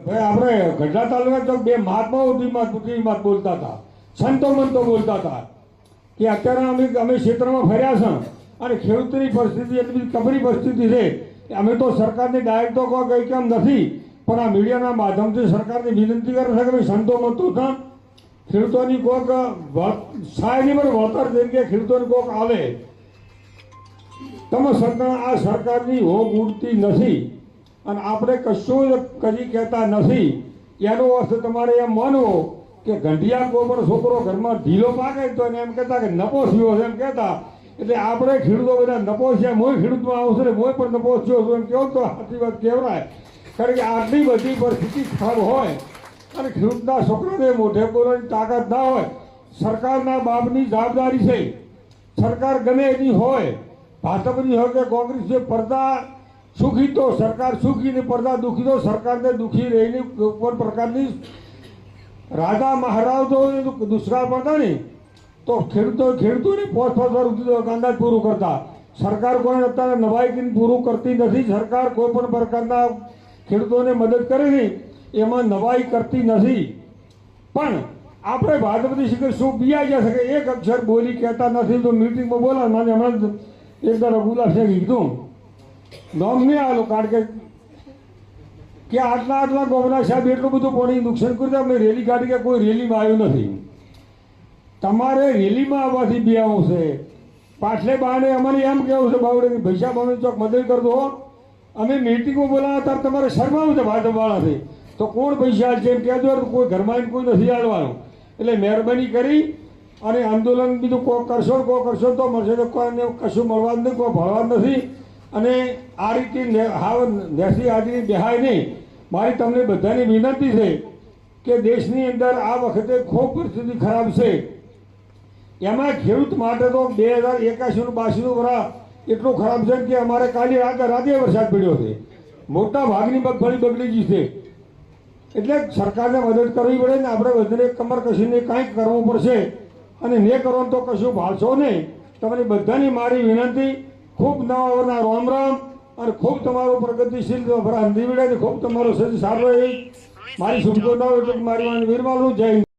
ભાઈ આપણે ગઢડા તાલુકા તો બે મહાત્માઓ બોલતા હતા, સંતો મંતો બોલતા હતા કે અત્યારે અમે ક્ષેત્રમાં ફર્યા છે અને ખેડૂતોની પરિસ્થિતિ એટલી બધી કપરી પરિસ્થિતિ છે કે અમે તો સરકારની ડાયરેક્ટ તો કોઈ કંઈ કેમ નથી, પણ આ મીડિયાના માધ્યમથી સરકારને વિનંતી કરે છે કે ભાઈ સંતો મંતો હતા ખેડૂતોની કોઈક સહાયની પર વળતર તરીકે ખેડૂતોની કોઈક આવે. તમે આ સરકારની હોગ ઉડતી નથી અને આપણે કશું કરી કહેતા નથી. એનો અર્થ તમારે એમ માનવો કે ગંઢિયા ગોબર છોકરો ઘરમાં ઢીલો પાકે તો એને એમ કહેતા કે નપો થયો છે એમ કહેતા. એટલે આપણે ખેડૂતો બધા નપો છે, મોય ખેડૂતમાં આવશે ને મોય પણ નપો થયો છું એમ કહો તો સાચી વાત કહેવાય. કારણ કે આટલી બધી પરિસ્થિતિ ખરાબ હોય અને ખેડૂતના છોકરાને મોઢે બોલવાની તાકાત ના હોય. સરકારના બાપની જવાબદારી છે. સરકાર ગમે એની હોય, ભાજપની હોય કે કોંગ્રેસની, પડદા સુખી તો સરકાર સુખી ને પડદા દુઃખી તો સરકારને દુઃખી રહીને કોઈ પ્રકારની રાજા મહારાજો દુષ્કાળ પડતા ને તો ખેડૂતોને 5-5 વર્ષ સુધી અંદાજ પૂરું કરતા. સરકાર કોઈ અત્યારે નવાઈ પૂરું કરતી નથી. સરકાર કોઈ પણ પ્રકારના ખેડૂતોને મદદ કરે નહીં એમાં નવાઈ કરતી નથી. પણ આપણે ભાજપથી શીખે શું બિયા ગયા છે કે એક અક્ષર બોલી કહેતા નથી. તો મિટિંગમાં બોલા મને હમણાં એક દાડા ગુલાબ છે કીધું નામ નહીં આવેલું, કારણ કે આટલા ગોમના સાહેબ એટલું બધું પાણી નુકસાન કર્યું અમે રેલી કાઢી કે કોઈ રેલીમાં આવ્યું નથી. તમારે રેલીમાં આવવાથી બે આવશે. પાછલે બહાને અમારે એમ કહેવું છે બાવડે પૈસા બાવડે ચોક મદદ કરતો હો. અમે મિટિંગમાં બોલાવ્યા ત્યારે તમારે શરમાવું છે ભાજપવાળાથી તો કોણ પૈસા છે એમ કહેજો. કોઈ ઘરમાં કોઈ નથી આવવાનું. એટલે મહેરબાની કરી અને આંદોલન બીજું કોઈ કરશો તો મળશે તો કોઈને કશું મળવા જ નહીં, કોઈ ભળવા નથી. અને આ રીતે હાવ નેસી હાજરી બેહાય નહીં. મારી તમને બધાની વિનંતી છે કે દેશની અંદર આ વખતે ખૂબ પરિસ્થિતિ ખરાબ છે. એમાં ખેડૂત માટે તો 2081-82 વર્ષ એટલું ખરાબ છે કે અમારે કાલે રાતે વરસાદ પડ્યો છે. મોટા ભાગની મગફળી બગડી ગઈ છે. એટલે સરકારને મદદ કરવી પડે ને આપણે વધારે કમર કસીને કાંઈક કરવું પડશે. અને ને કરો તો કશું ભાળશો નહીં. તમારી બધાની મારી વિનંતી. ખૂબ નવા રામ રામ અને ખૂબ તમારો પ્રગતિશીલ હંધી વિડે ખૂબ તમારો સારો એ મારી શુભકામનાઓ. એટલે મારી વીરમાલું જય.